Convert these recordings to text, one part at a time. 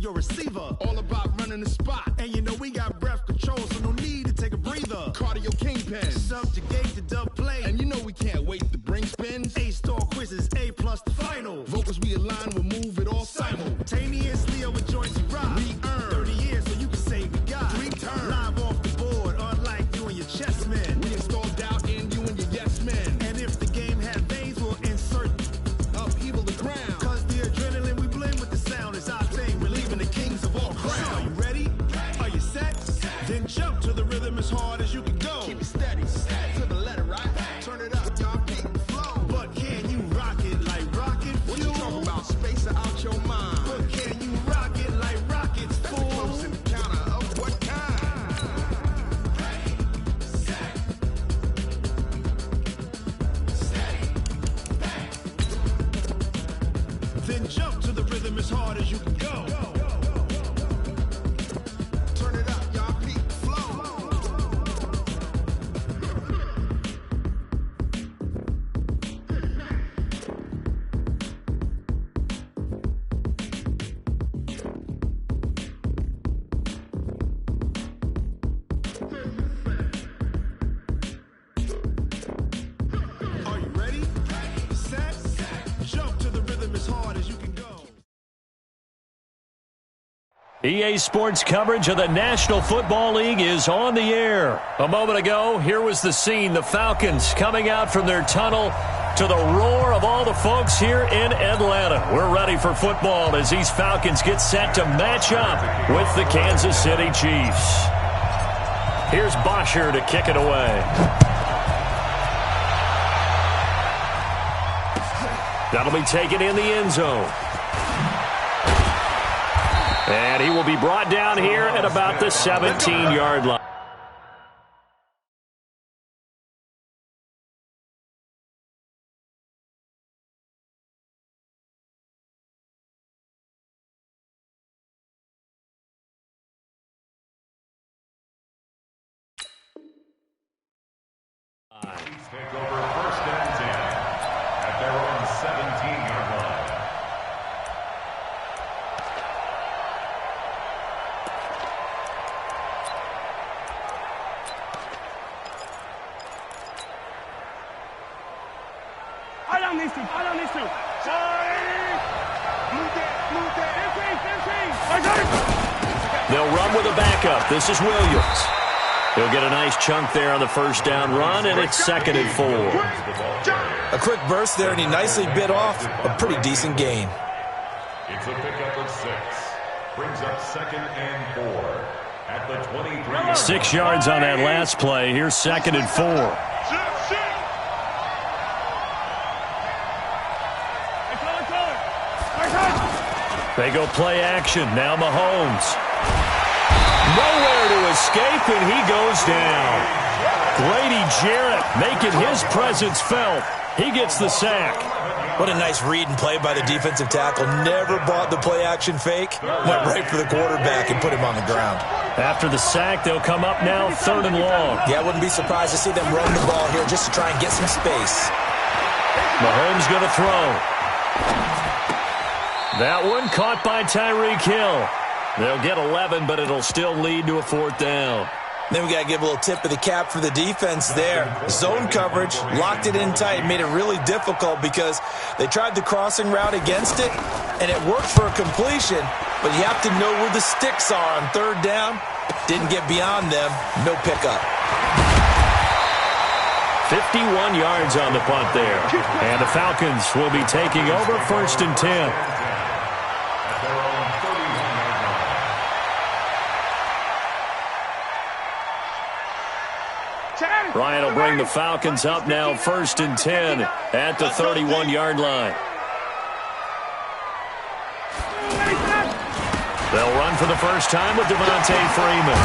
your receiver. All about running the spot. And you know we got breath control, so no need to take a breather. Cardio kingpin. Subjugate the dub play. And you know we can't wait to bring spins. A-star quizzes, A+ the final. Vocals we align, we'll move it all simultaneously over joints we rock. We earn 30 years so you can say we got 3 turns. Live off the board, unlike you and your chess men. We install doubt in you and your yes men. And if the game had veins, we'll insert upheaval the ground. Cause the adrenaline we blend with the sound is our thing. We're leaving the kings of all crowns. Are you ready? Are you set? Then jump to the rhythm as hard as you can go. Keep it steady, to the letter, right? Turn it up, y'all keep the flow. But can you rock it like rocket fuel? What you talking about? Space out your mind. But can you rock it like rockets, fool? Close encounter of what kind? Ready, set, steady, back. Then jump to the rhythm as hard as you can go. Turn it up, y'all keep the flow. Are you ready? Set, jump to the rhythm as hard as you can go. EA Sports coverage of the National Football League is on the air. A moment ago, here was the scene. The Falcons coming out from their tunnel to the roar of all the folks here in Atlanta. We're ready for football as these Falcons get set to match up with the Kansas City Chiefs. Here's Bosher to kick it away. That'll be taken in the end zone. And he will be brought down here at about the 17-yard line. Take over 1st and 10 at their own 17-yard line. They'll run with a backup. This is Williams. He'll get a nice chunk there on the first down run, and it's 2nd and 4. A quick burst there, and he nicely bit off a pretty decent gain. It's a pickup of 6. Brings up 2nd and 4 at the 23. 6 yards on that last play. Here's 2nd and 4. They go play action. Now Mahomes. Nowhere to escape, and he goes down. Grady Jarrett making his presence felt. He gets the sack. What a nice read and play by the defensive tackle. Never bought the play-action fake. Went right for the quarterback and put him on the ground. After the sack, they'll come up now 3rd and long. Yeah, I wouldn't be surprised to see them run the ball here just to try and get some space. Mahomes going to throw. That one caught by Tyreek Hill. They'll get 11, but it'll still lead to a 4th down. Then we got to give a little tip of the cap for the defense there. Zone coverage, locked it in tight, made it really difficult because they tried the crossing route against it, and it worked for a completion, but you have to know where the sticks are on 3rd down. Didn't get beyond them. No pickup. 51 yards on the punt there. And the Falcons will be taking over 1st and 10. Ryan will bring the Falcons up now 1st and 10 at the 31-yard line. They'll run for the first time with Devontae Freeman.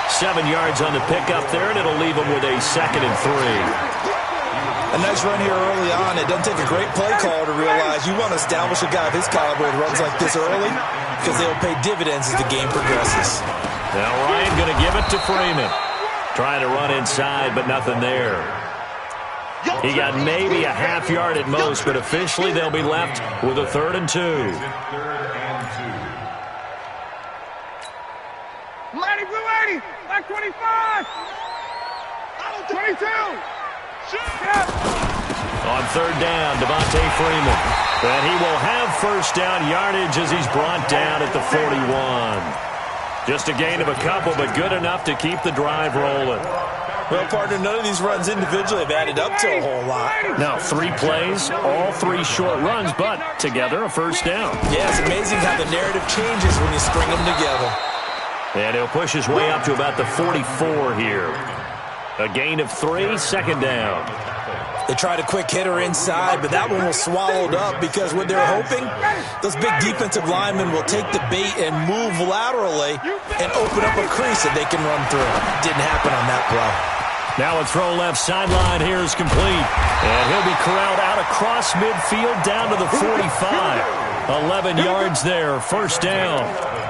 7 yards on the pickup there, and it'll leave them with a 2nd and 3. A nice run here early on. It doesn't take a great play caller to realize you want to establish a guy of his caliber that runs like this early because they'll pay dividends as the game progresses. Now Ryan going to give it to Freeman. Trying to run inside, but nothing there. He got maybe a half yard at most, but officially they'll be left with a 3rd and 2. Lady Blue 80, back 25. 22. On 3rd down, Devontae Freeman. And he will have first down yardage as he's brought down at the 41. Just a gain of a couple, but good enough to keep the drive rolling. Well, partner, none of these runs individually have added up to a whole lot. Now, 3 plays, all 3 short runs, but together a first down. Yeah, it's amazing how the narrative changes when you string them together. And he'll push his way up to about the 44 here. A gain of 3, 2nd down. They tried a quick hitter inside, but that one was swallowed up because what they're hoping, those big defensive linemen will take the bait and move laterally and open up a crease that they can run through. Didn't happen on that play. Now a throw left sideline here is complete. And he'll be corralled out across midfield down to the 45. 11 yards there, first down.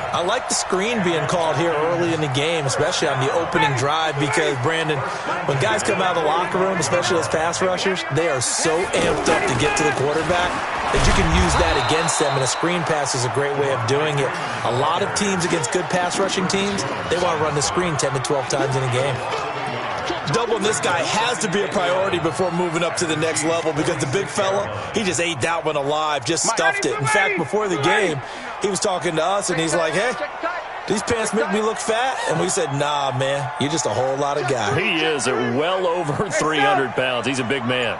I like the screen being called here early in the game, especially on the opening drive, because, Brandon, when guys come out of the locker room, especially those pass rushers, they are so amped up to get to the quarterback that you can use that against them, and a screen pass is a great way of doing it. A lot of teams against good pass rushing teams, they want to run the screen 10 to 12 times in a game. Doubling this guy has to be a priority before moving up to the next level, because the big fella, he just ate that one alive, just stuffed it. In fact, before the game, he was talking to us, and he's like, hey, these pants make me look fat? And we said, nah, man, you're just a whole lot of guy. He is at well over 300 pounds. He's a big man.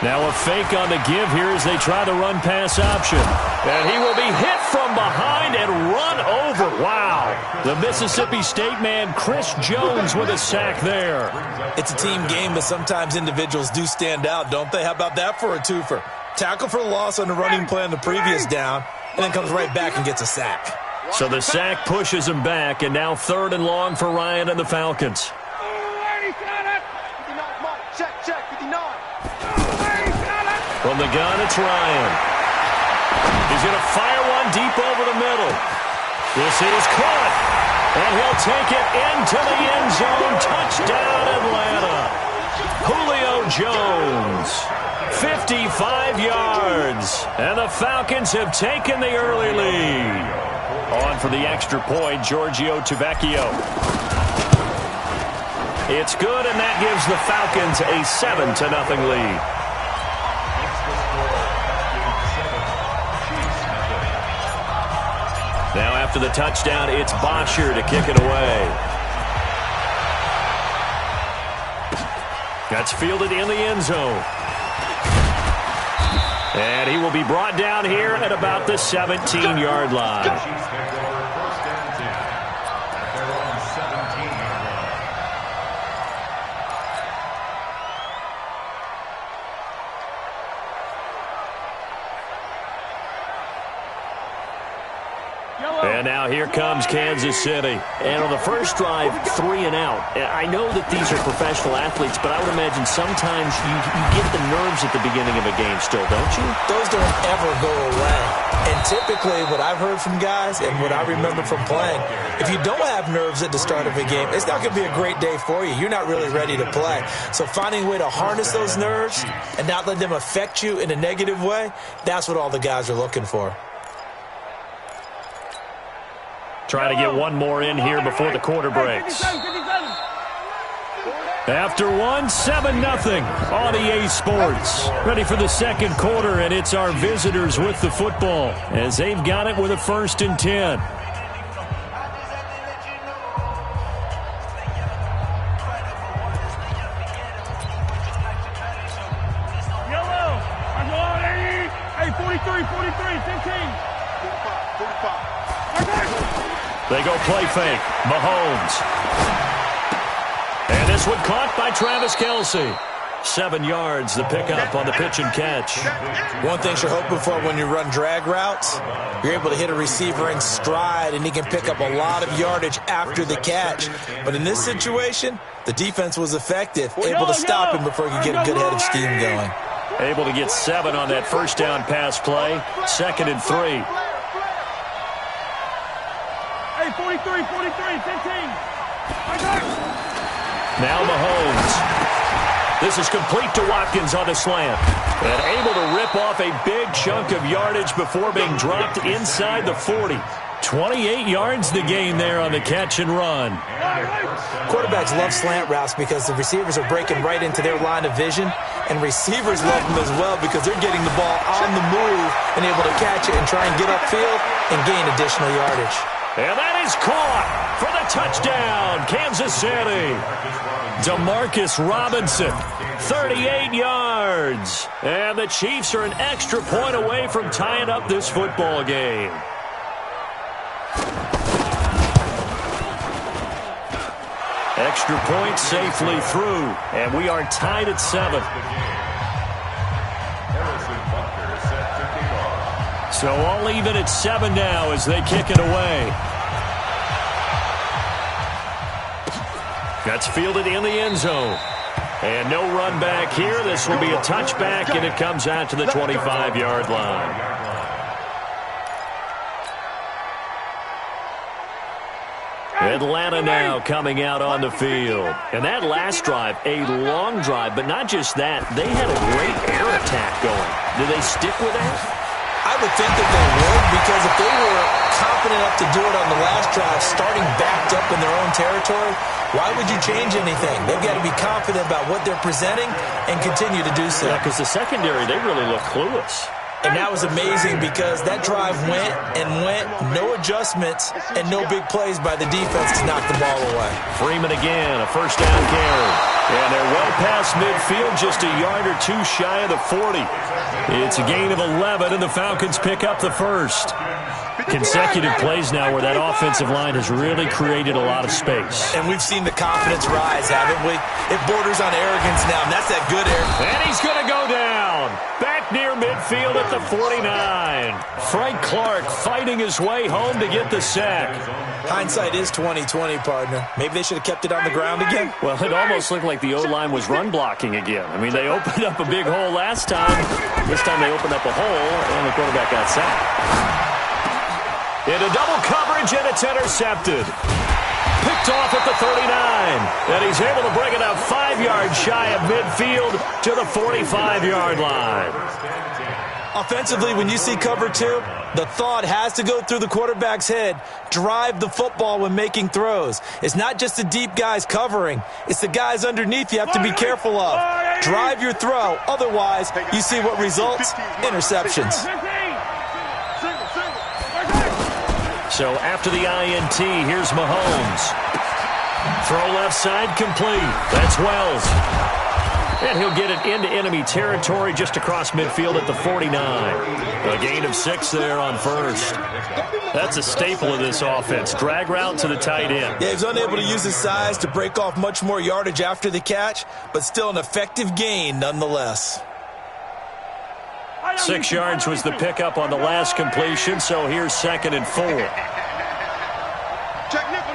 Now a fake on the give here as they try the run-pass option. And he will be hit from behind and run over. Wow. The Mississippi State man, Chris Jones, with a sack there. It's a team game, but sometimes individuals do stand out, don't they? How about that for a twofer? Tackle for loss on the running play on the previous down, and then comes right back and gets a sack. So the sack pushes him back, and now 3rd and long for Ryan and the Falcons. From the gun, it's Ryan. He's going to fire one deep over the middle. This is caught, and he'll take it into the end zone. Touchdown, Atlanta. Julio Jones, 55 yards, and the Falcons have taken the early lead. On for the extra point, Giorgio Tavecchio. It's good, and that gives the Falcons a 7-0 lead. Now after the touchdown, it's Bosher to kick it away. That's fielded in the end zone. And he will be brought down here at about the 17-yard line. And now here comes Kansas City. And on the first drive, 3 and out. I know that these are professional athletes, but I would imagine sometimes you get the nerves at the beginning of a game still, don't you? Those don't ever go away. And typically what I've heard from guys and what I remember from playing, if you don't have nerves at the start of a game, it's not going to be a great day for you. You're not really ready to play. So finding a way to harness those nerves and not let them affect you in a negative way, that's what all the guys are looking for. Try to get one more in here before the quarter breaks. After one, 7-0 on EA Sports. Ready for the second quarter, and it's our visitors with the football as they've got it with a 1st and 10. Yellow, I'm going 80. Hey, 43, 15. 45. They go play fake. Mahomes. And this one caught by Travis Kelce. 7 yards, the pickup on the pitch and catch. One thing you're hoping for when you run drag routes, you're able to hit a receiver in stride, and he can pick up a lot of yardage after the catch. But in this situation, the defense was effective, able to stop him before he could get a good head of steam going. Able to get 7 on that first down pass play. 2nd and 3. Hey, 43, 15. Now Mahomes. This is complete to Watkins on the slant. And able to rip off a big chunk of yardage before being dropped inside the 40. 28 yards the gain there on the catch and run. Quarterbacks love slant routes because the receivers are breaking right into their line of vision, and receivers love them as well because they're getting the ball on the move and able to catch it and try and get upfield and gain additional yardage. And that is caught for the touchdown, Kansas City. Demarcus Robinson, 38 yards. And the Chiefs are an extra point away from tying up this football game. Extra point safely through, and we are tied at 7. So all even at 7 now as they kick it away. That's fielded in the end zone. And no run back here. This will be a touchback, and it comes out to the 25-yard line. Atlanta now coming out on the field. And that last drive, a long drive, but not just that. They had a great air attack going. Do they stick with that? I would think that they would, because if they were confident enough to do it on the last drive, starting backed up in their own territory, why would you change anything? They've got to be confident about what they're presenting and continue to do so. Yeah, because the secondary, they really look clueless. And that was amazing because that drive went and went, no adjustments, and no big plays by the defense to knock the ball away. Freeman again, a first down carry. And they're well past midfield, just a yard or two shy of the 40. It's a gain of 11, and the Falcons pick up the first. Consecutive plays now where that offensive line has really created a lot of space. And we've seen the confidence rise, haven't we? It borders on arrogance now, and that's that good air. And he's going to go down. Back near midfield at the 49. Frank Clark fighting his way home to get the sack. Hindsight is 20/20, partner. Maybe they should have kept it on the ground again. Well, it almost looked like the O-line was run blocking again. I mean, they opened up a big hole last time. This time they opened up a hole, and the quarterback got sacked. Into double coverage, and it's intercepted. Picked off at the 39. And he's able to bring it up 5 yards shy of midfield to the 45-yard line. Offensively, when you see cover 2, the thought has to go through the quarterback's head. Drive the football when making throws. It's not just the deep guys covering. It's the guys underneath you have to be careful of. Drive your throw. Otherwise, you see what results? Interceptions. So after the INT, here's Mahomes. Throw left side complete. That's Wells. And he'll get it into enemy territory just across midfield at the 49. A gain of 6 there on first. That's a staple of this offense. Drag route to the tight end. Yeah, he's unable to use his size to break off much more yardage after the catch, but still an effective gain nonetheless. 6 yards was the pickup on the last completion, so here's 2nd and 4. Check nickel.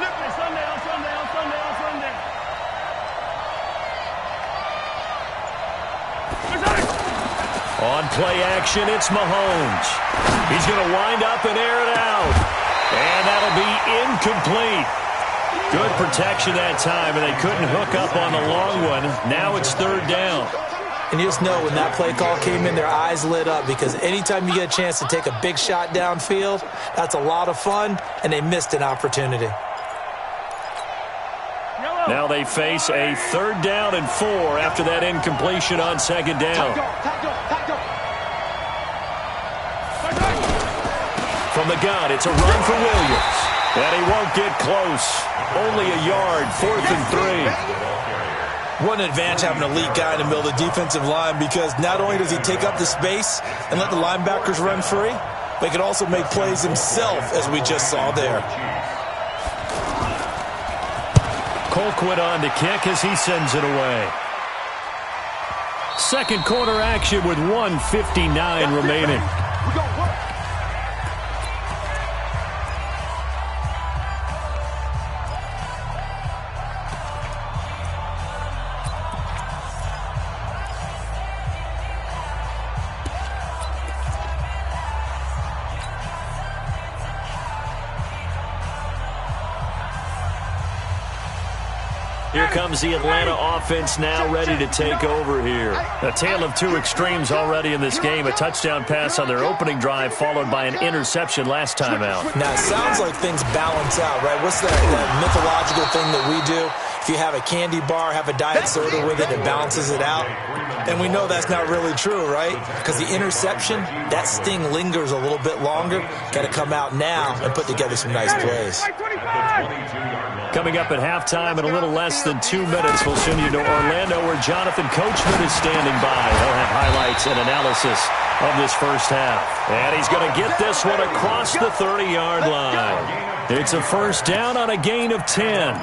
On play action, it's Mahomes. He's going to wind up and air it out. And that'll be incomplete. Good protection that time, and they couldn't hook up on the long one. Now it's 3rd down. And you just know when that play call came in, their eyes lit up, because anytime you get a chance to take a big shot downfield, that's a lot of fun, and they missed an opportunity. Now they face a 3rd down and 4 after that incompletion on 2nd down. From the gun, it's a run for Williams. And he won't get close. Only a yard, 4th and 3. What an advantage having an elite guy in the middle of the defensive line, because not only does he take up the space and let the linebackers run free, but he can also make plays himself, as we just saw there. Colquitt on to kick as he sends it away. Second quarter action with 1:59 remaining. Here comes the Atlanta offense now ready to take over here. A tale of two extremes already in this game. A touchdown pass on their opening drive followed by an interception last time out. Now, it sounds like things balance out, right? What's that mythological thing that we do? If you have a candy bar, have a diet soda with it, it balances it out. And we know that's not really true, right? Because the interception, that sting lingers a little bit longer. Got to come out now and put together some nice plays. Coming up at halftime in a little less than 2 minutes, we'll send you to Orlando where Jonathan Coachman is standing by. He'll have highlights and analysis of this first half. And he's going to get this one across the 30-yard line. It's a first down on a gain of 10.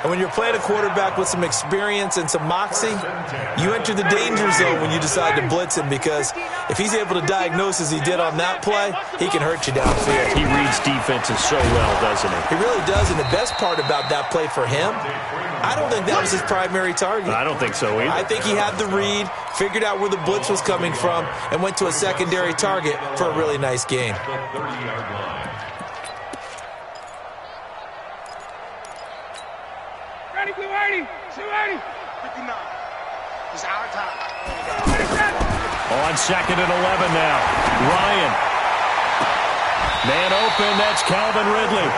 And when you're playing a quarterback with some experience and some moxie, you enter the danger zone when you decide to blitz him, because if he's able to diagnose as he did on that play, he can hurt you downfield. He reads defenses so well, doesn't he? He really does, and the best part about that play for him, I don't think that was his primary target. I don't think so either. I think he had the read, figured out where the blitz was coming from, and went to a secondary target for a really nice game. On second and 11 now. Ryan. Man open, that's Calvin Ridley.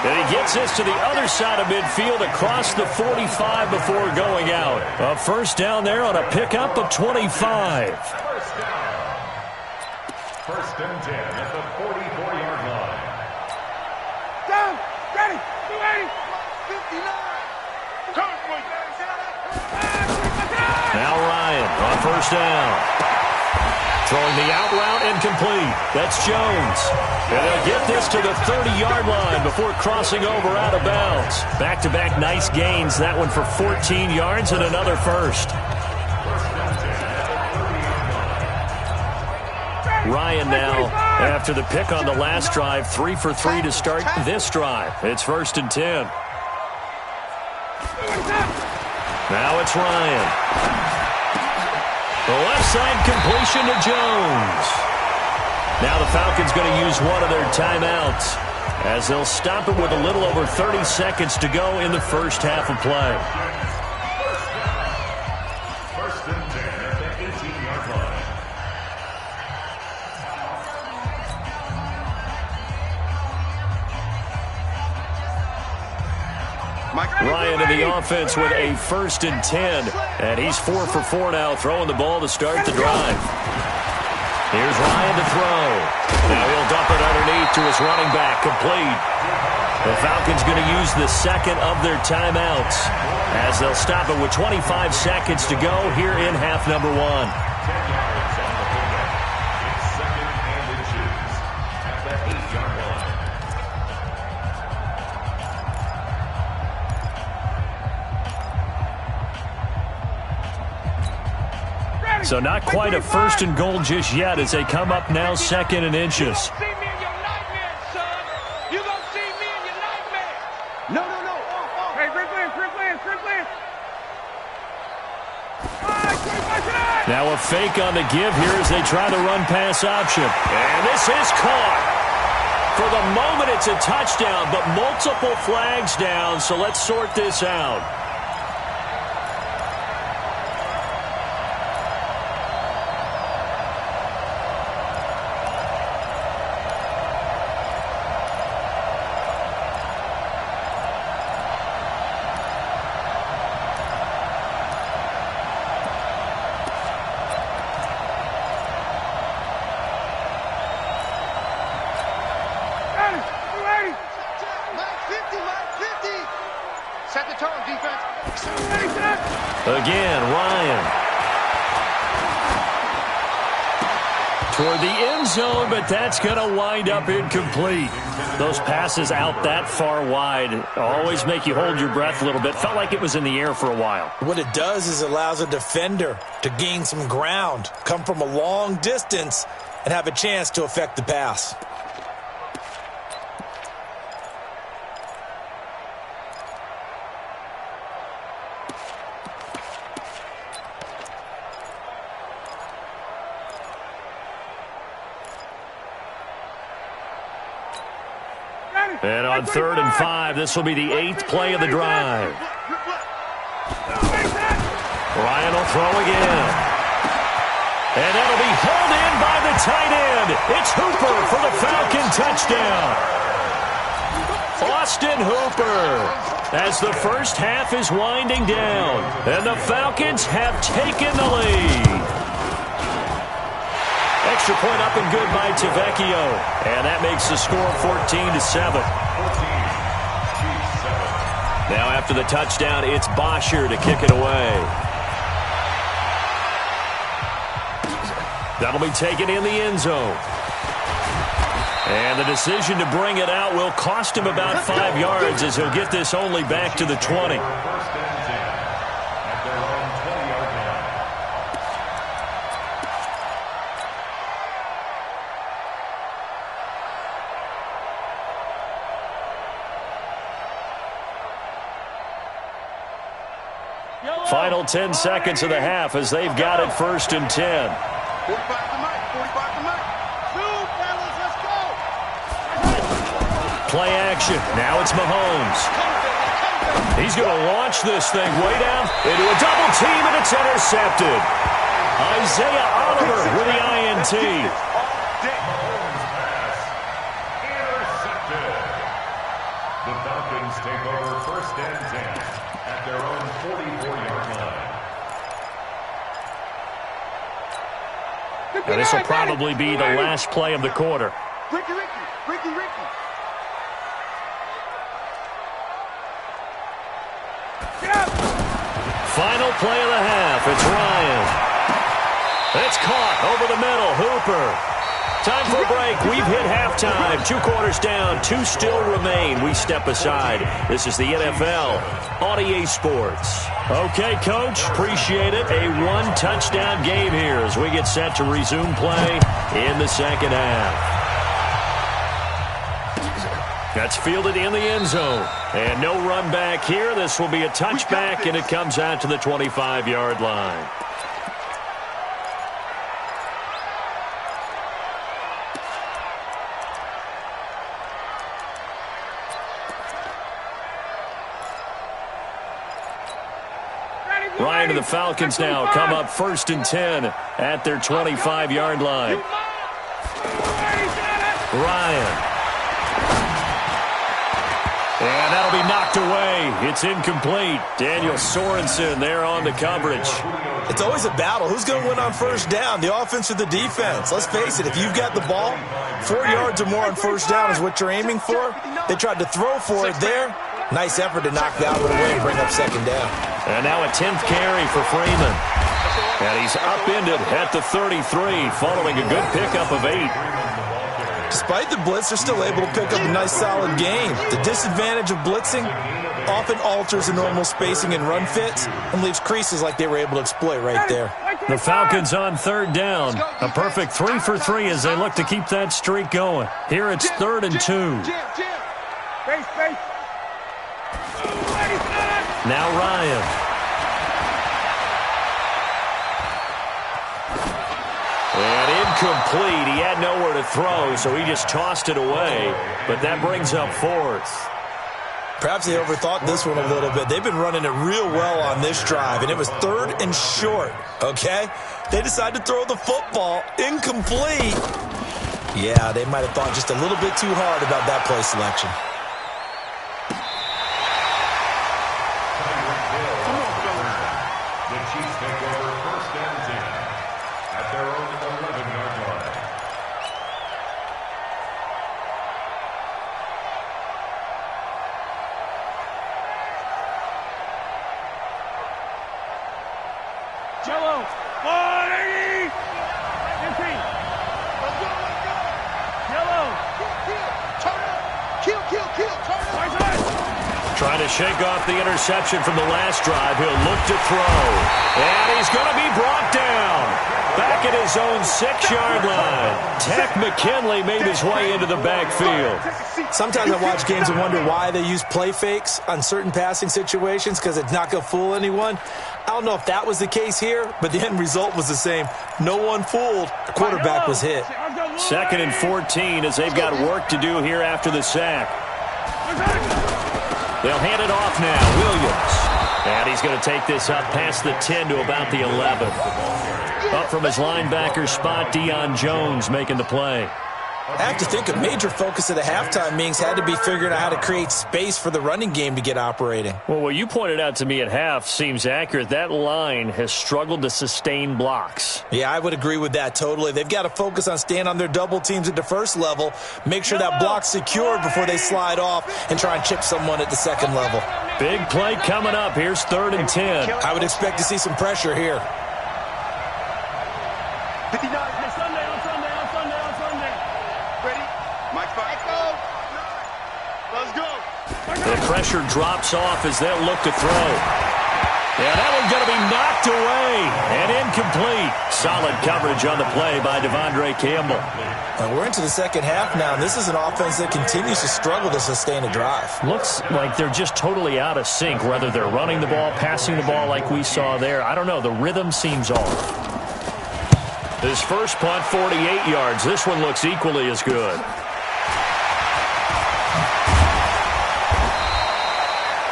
And he gets this to the other side of midfield across the 45 before going out. A first down there on a pickup of 25. First and 10 at the 44-yard line. Down, ready, 280, 59. Now Ryan on first down. Throwing the out route incomplete. That's Jones. And they'll get this to the 30-yard line before crossing over out of bounds. Back-to-back nice gains. That one for 14 yards and another first. Ryan now, after the pick on the last drive, 3 for 3 to start this drive. It's first and 10. Now it's Ryan. The left side completion to Jones. Now the Falcons going to use one of their timeouts as they'll stop it with a little over 30 seconds to go in the first half of play. First and 10 at the 18-yard line. Ryan in the offense with a first and 10. And he's 4 for 4 now, throwing the ball to start the drive. Here's Ryan to throw. Now he'll dump it underneath to his running back, complete. The Falcons going to use the second of their timeouts as they'll stop it with 25 seconds to go here in half number 1. 10 yards on the pickup. It's second and inches at the 8-yard line. So not quite a first and goal just yet as they come up now second and inches. Now a fake on the give here as they try the run-pass option. And this is caught. For the moment, it's a touchdown, but multiple flags down, so let's sort this out. Again, Ryan. Toward the end zone, but that's going to wind up incomplete. Those passes out that far wide always make you hold your breath a little bit. Felt like it was in the air for a while. What it does is it allows a defender to gain some ground, come from a long distance, and have a chance to affect the pass. And on 3rd and 5, this will be the 8th play of the drive. Ryan will throw again. And that'll be held in by the tight end. It's Hooper for the Falcon touchdown. Austin Hooper, as the first half is winding down, and the Falcons have taken the lead. Extra point up and good by Tavecchio, and that makes the score 14-7. Now after the touchdown, it's Bosher to kick it away. That'll be taken in the end zone. And the decision to bring it out will cost him about 5 yards, as he'll get this only back to the 20. Final 10 seconds of the half as they've got it 1st and 10. 45 to Mike. 45 to Mike. Two, fellas, let's go. Play action. Now it's Mahomes. He's going to launch this thing way down into a double team, and it's intercepted. Isaiah Oliver with the INT. Intercepted. The Falcons take over 1st and 10 at their own 44-yard line. Now this will probably be the last play of the quarter. Ricky. Final play of the half. It's Ryan. It's caught over the middle. Hooper. Time for a break. We've hit halftime. 2 quarters down. 2 still remain. We step aside. This is the NFL on EA Sports. Okay, Coach. Appreciate it. A 1-touchdown game here as we get set to resume play in the second half. That's fielded in the end zone. And no run back here. This will be a touchback, and it comes out to the 25-yard line. Ryan and the Falcons now come up 1st and 10 at their 25-yard line. Ryan. And that'll be knocked away. It's incomplete. Daniel Sorensen there on the coverage. It's always a battle. Who's going to win on 1st down, the offense or the defense? Let's face it, if you've got the ball, 4 yards or more on 1st down is what you're aiming for. They tried to throw for it there. Nice effort to knock that one away and bring up 2nd down. And now a 10th carry for Freeman. And he's upended at the 33 following a good pickup of 8. Despite the blitz, they're still able to pick up a nice solid gain. The disadvantage of blitzing often alters the normal spacing and run fits and leaves creases like they were able to exploit right there. The Falcons on 3rd down. A perfect 3 for 3 as they look to keep that streak going. Here it's 3rd and 2. Now Ryan. And incomplete. He had nowhere to throw, so he just tossed it away. But that brings up 4th. Perhaps they overthought this one a little bit. They've been running it real well on this drive, and it was 3rd and short, okay? They decided to throw the football. Incomplete. Yeah, they might have thought just a little bit too hard about that play selection. Trying to shake off the interception from the last drive. He'll look to throw. And he's going to be brought down. Back at his own 6-yard line. Tech McKinley made his way into the backfield. Sometimes I watch games and wonder why they use play fakes on certain passing situations, because it's not going to fool anyone. I don't know if that was the case here, but the end result was the same. No one fooled. The quarterback was hit. 2nd and 14 as they've got work to do here after the sack. They'll hand it off now. Williams. And he's going to take this up past the 10 to about the 11. Up from his linebacker spot, Deion Jones making the play. I have to think a major focus of the halftime meetings had to be figuring out how to create space for the running game to get operating. Well, what you pointed out to me at half seems accurate. That line has struggled to sustain blocks. Yeah, I would agree with that totally. They've got to focus on staying on their double teams at the first level, make sure that block's secured before they slide off and try and chip someone at the second level. Big play coming up. Here's 3rd and 10. I would expect to see some pressure here. 59, on Sunday. Ready? Mike 5. Let's go. The pressure drops off as they'll look to throw. Yeah, that one's going to be knocked away and incomplete. Solid coverage on the play by Devondre Campbell. We're into the second half now, and this is an offense that continues to struggle to sustain a drive. Looks like they're just totally out of sync, whether they're running the ball, passing the ball like we saw there. I don't know. The rhythm seems off. His first punt, 48 yards. This one looks equally as good.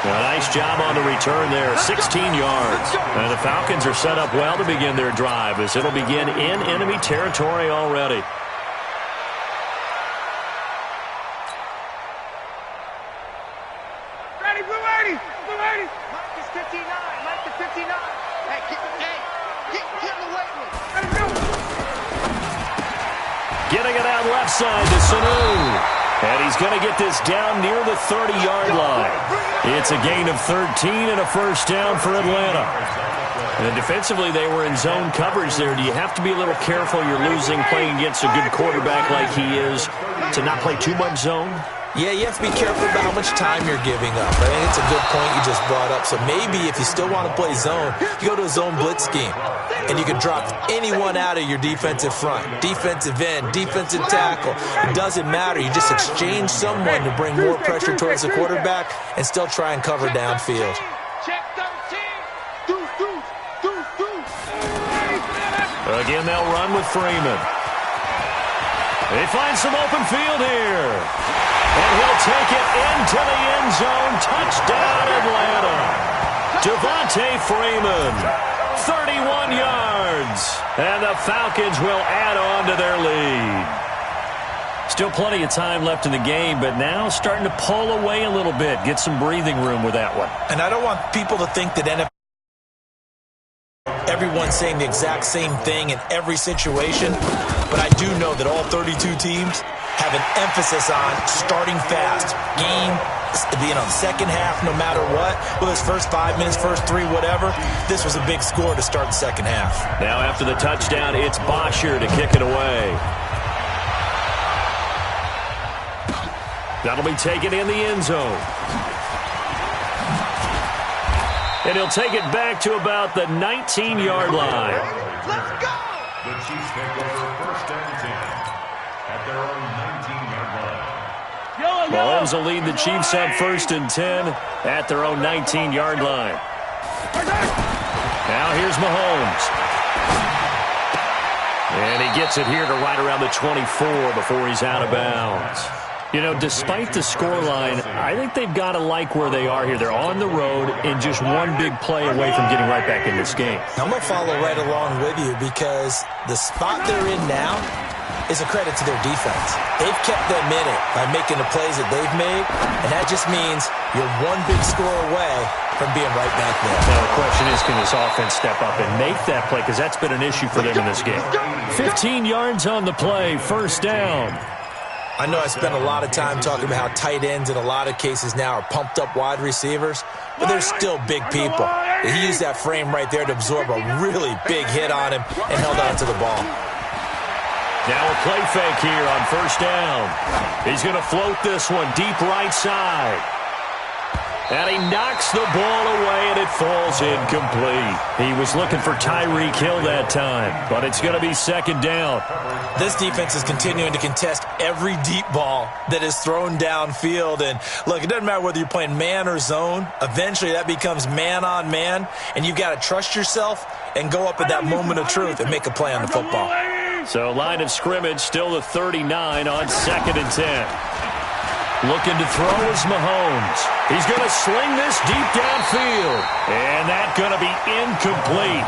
A nice job on the return there, 16 yards. And the Falcons are set up well to begin their drive as it'll begin in enemy territory already. Ready, blue 80. Mike is 59. Hey, get in the weight room. Let's go. Getting it out left side to Sanu. And he's going to get this down near the 30-yard line. It's a gain of 13 and a first down for Atlanta. And defensively, they were in zone coverage there. Do you have to be a little careful? You're losing playing against a good quarterback like he is to not play too much zone? Yeah, you have to be careful about how much time you're giving up. I think it's a good point you just brought up. So maybe if you still want to play zone, you go to a zone blitz scheme. And you can drop anyone out of your defensive front. Defensive end, defensive tackle. It doesn't matter. You just exchange someone to bring more pressure towards the quarterback and still try and cover downfield. Check 13. Deuce. Again, they'll run with Freeman. They find some open field here. And he'll take it into the end zone. Touchdown, Atlanta. Devontae Freeman, 31 yards. And the Falcons will add on to their lead. Still plenty of time left in the game, but now starting to pull away a little bit. Get some breathing room with that one. And I don't want people to think that everyone's saying the exact same thing in every situation, but I do know that all 32 teams have an emphasis on starting fast. Game, second half, no matter what. Whether it's first 5 minutes, first 3, whatever. This was a big score to start the second half. Now after the touchdown, it's Bosher to kick it away. That'll be taken in the end zone. And he'll take it back to about the 19-yard line. Let's go. The Chiefs take over 1st and 10 at their own 19-yard line. Mahomes will lead the Chiefs up 1st and 10 at their own 19-yard line. Now here's Mahomes. And he gets it here to right around the 24 before he's out of bounds. You know, despite the scoreline, I think they've got to like where they are here. They're on the road and just one big play away from getting right back in this game. I'm going to follow right along with you because the spot they're in now is a credit to their defense. They've kept them in it by making the plays that they've made, and that just means you're one big score away from being right back there. Now the question is, can this offense step up and make that play? Because that's been an issue for them in this game. 15 yards on the play, first down. I know I spent a lot of time talking about how tight ends in a lot of cases now are pumped up wide receivers, but they're still big people. He used that frame right there to absorb a really big hit on him and held on to the ball. Now a play fake here on first down. He's going to float this one deep right side. And he knocks the ball away, and it falls incomplete. He was looking for Tyreek Hill that time, but it's going to be second down. This defense is continuing to contest every deep ball that is thrown downfield. And, look, it doesn't matter whether you're playing man or zone. Eventually, that becomes man-on-man, and you've got to trust yourself and go up at that moment of truth and make a play on the football. So line of scrimmage still the 39 on 2nd and 10. Looking to throw is Mahomes. He's going to sling this deep downfield. And that's going to be incomplete.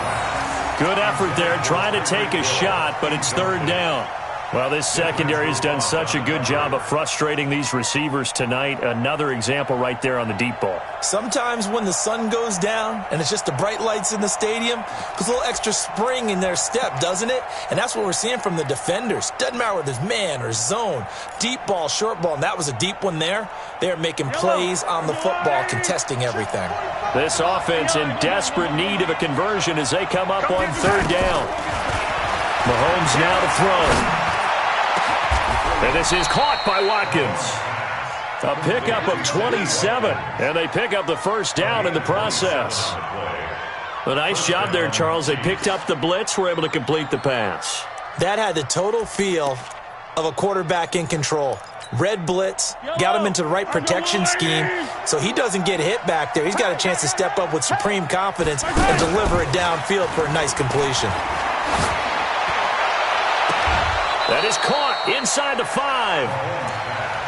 Good effort there trying to take a shot, but it's third down. Well, this secondary has done such a good job of frustrating these receivers tonight. Another example right there on the deep ball. Sometimes when the sun goes down and it's just the bright lights in the stadium, there's a little extra spring in their step, doesn't it? And that's what we're seeing from the defenders. Doesn't matter whether it's man or zone, deep ball, short ball, and that was a deep one there. They're making plays on the football, contesting everything. This offense in desperate need of a conversion as they come up on third down. Mahomes now to throw. And this is caught by Watkins. A pickup of 27, and they pick up the first down in the process. A nice job there, Charles. They picked up the blitz, were able to complete the pass. That had the total feel of a quarterback in control. Red blitz, got him into the right protection scheme, so he doesn't get hit back there. He's got a chance to step up with supreme confidence and deliver it downfield for a nice completion. That is caught inside the 5.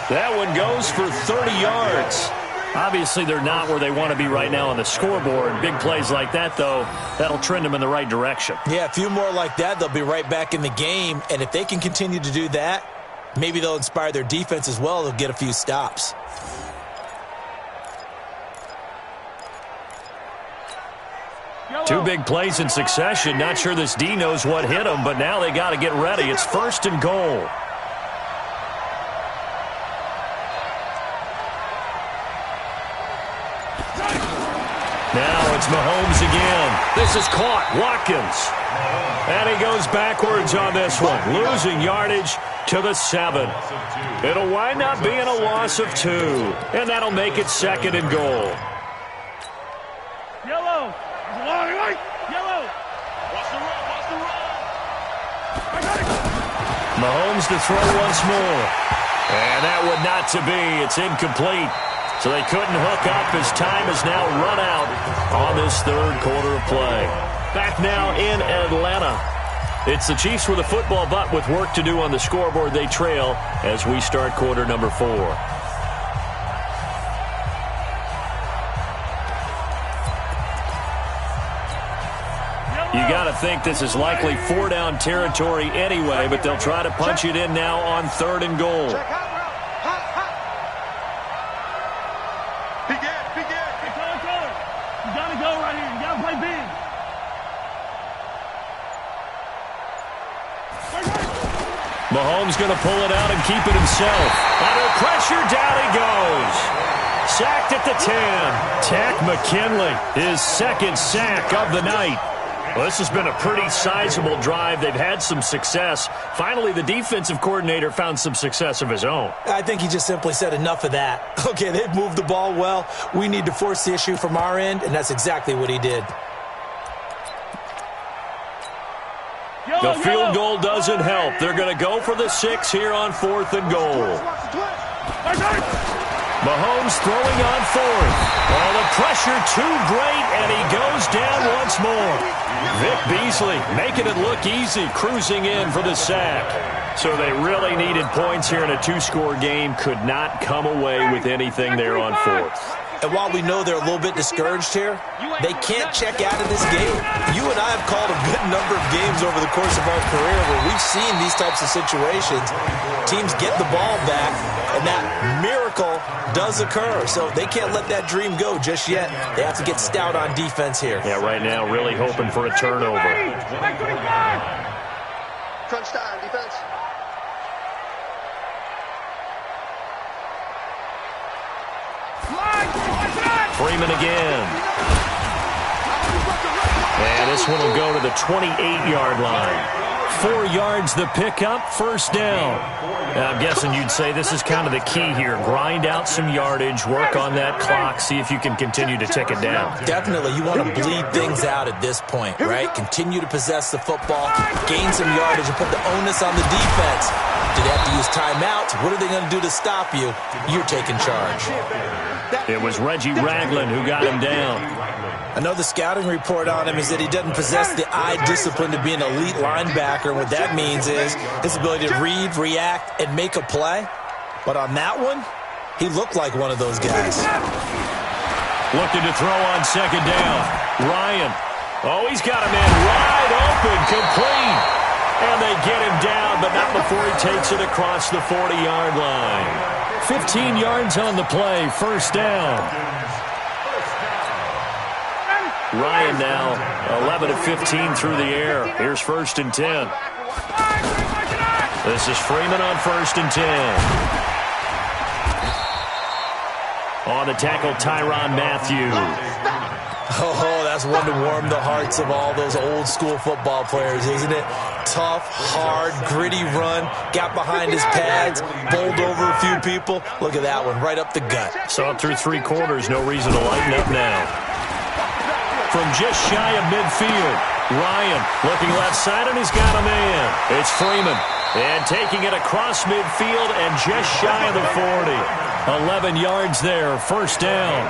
That one goes for 30 yards. Obviously, they're not where they want to be right now on the scoreboard. Big plays like that, though, that'll trend them in the right direction. Yeah, a few more like that, they'll be right back in the game. And if they can continue to do that, maybe they'll inspire their defense as well. They'll get a few stops. Two big plays in succession. Not sure this D knows what hit them, but now they got to get ready. It's first and goal. Now it's Mahomes again. This is caught. Watkins. And he goes backwards on this one, losing yardage to the 7. It'll wind up being a loss of 2, and that'll make it second and goal. Yellow. Yellow. Watch the run. Mahomes to throw once more. And that would not to be. It's incomplete. So they couldn't hook up as time is now run out on this third quarter of play. Back now in Atlanta. It's the Chiefs with a football, but with work to do on the scoreboard, they trail as we start quarter number 4. You got to think this is likely 4-down territory anyway, but they'll try to punch it in now on third and goal. Be good. You got to go right here. You got to play big. Mahomes going to pull it out and keep it himself. Under pressure, down he goes. Sacked at the 10. Tack McKinley, his second sack of the night. Well, this has been a pretty sizable drive. They've had some success. Finally, the defensive coordinator found some success of his own. I think he just simply said enough of that. Okay, they've moved the ball well. We need to force the issue from our end, and that's exactly what he did. The field goal doesn't help. They're going to go for the 6 here on fourth and goal. Mahomes throwing on fourth. Oh, the pressure too great, and he goes down once more. Vic Beasley making it look easy, cruising in for the sack. So they really needed points here in a 2-score game. Could not come away with anything there on fourth. And while we know they're a little bit discouraged here, they can't check out of this game. You and I have called a good number of games over the course of our career where we've seen these types of situations. Teams get the ball back, and that miracle does occur. So they can't let that dream go just yet. They have to get stout on defense here. Yeah, right now really hoping for a turnover. Crunch time, defense. Freeman again. And this one will go to the 28-yard line. 4 yards the pickup, first down. Now, I'm guessing you'd say this is kind of the key here. Grind out some yardage, work on that clock, see if you can continue to tick it down. Definitely. You want to bleed things out at this point, right? Continue to possess the football, gain some yardage, and put the onus on the defense. Do they have to use timeouts? What are they going to do to stop you? You're taking charge. It was Reggie Ragland who got him down. I know the scouting report on him is that he doesn't possess the eye discipline to be an elite linebacker. What that means is his ability to read, react, and make a play. But on that one, He looked like one of those guys. Looking to throw on second down. Ryan. Oh, he's got a man wide open, complete. And they get him down, but not before he takes it across the 40-yard line. 15 yards on the play, first down. Ryan now 11 of 15 through the air. Here's first and 10. This is Freeman on first and 10. On the tackle, Tyrann Mathieu. Oh, that's one to warm the hearts of all those old-school football players, isn't it? Tough, hard, gritty run. Got behind his pads, bowled over a few people. Look at that one, right up the gut. Saw it through three quarters. No reason to lighten up now. From just shy of midfield, Ryan looking left side, and he's got a man. It's Freeman. And taking it across midfield and just shy of the 40. 11 yards there, first down.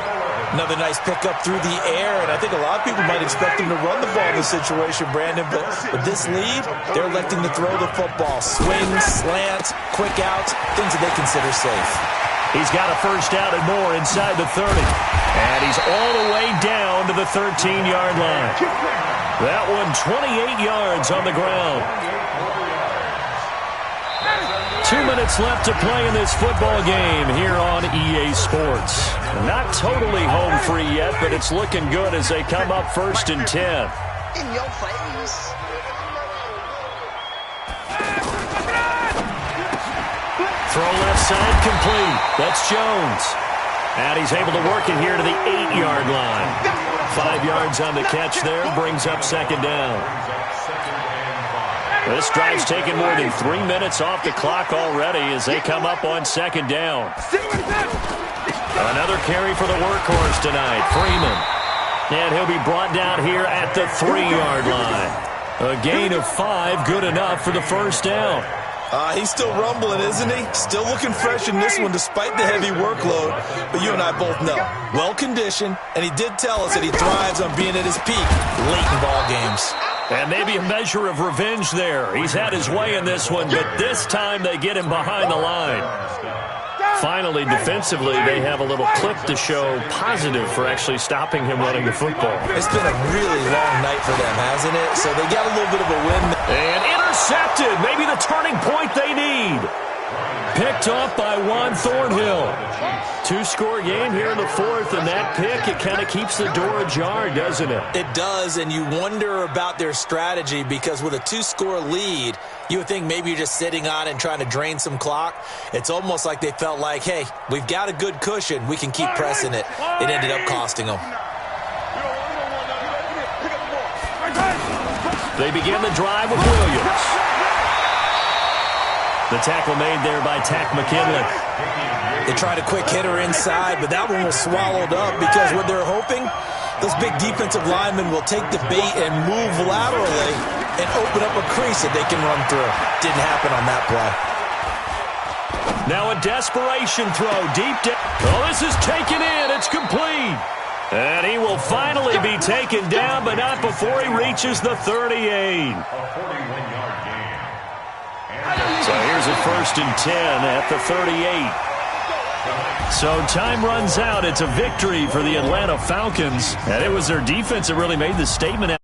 Another nice pickup through the air, and I think a lot of people might expect him to run the ball in this situation, Brandon, but with this lead, they're electing to throw the football. Swings, slants, quick outs, things that they consider safe. He's got a first down and more inside the 30. And he's all the way down to the 13-yard line. That one 28 yards on the ground. 2 minutes left to play in this football game here on EA Sports. Not totally home free yet, but it's looking good as they come up first and 10. In your face. Throw left side complete. That's Jones. And he's able to work it here to the 8-yard line. 5 yards on the catch there, brings up second down. This drive's taken more than 3 minutes off the clock already as they come up on second down. Another carry for the workhorse tonight, Freeman. And he'll be brought down here at the 3-yard line. A gain of 5, good enough for the first down. He's still rumbling, isn't he? Still looking fresh in this one despite the heavy workload. But you and I both know, well-conditioned, and he did tell us that he thrives on being at his peak late in ball games. And maybe a measure of revenge there. He's had his way in this one, but this time they get him behind the line. Finally, defensively, they have a little clip to show positive for actually stopping him running the football. It's been a really long night for them, hasn't it? So they got a little bit of a win. And intercepted. Maybe the turning point they need. Picked off by Juan Thornhill. 2-score game here in the fourth, and that pick, it kind of keeps the door ajar, doesn't it? It does, and you wonder about their strategy because with a 2-score lead, you would think maybe you're just sitting on it and trying to drain some clock. It's almost like they felt like, hey, we've got a good cushion. We can keep pressing it. It ended up costing them. They begin the drive with Williams. The tackle made there by Tack McKinley. They tried a quick hitter inside, but that one was swallowed up because what they're hoping, those big defensive linemen will take the bait and move laterally and open up a crease that they can run through. Didn't happen on that play. Now a desperation throw deep down. Oh, this is taken in. It's complete. And he will finally be taken down, but not before he reaches the 38. So here's a first and 10 at the 38. So time runs out. It's a victory for the Atlanta Falcons. And it was their defense that really made the statement.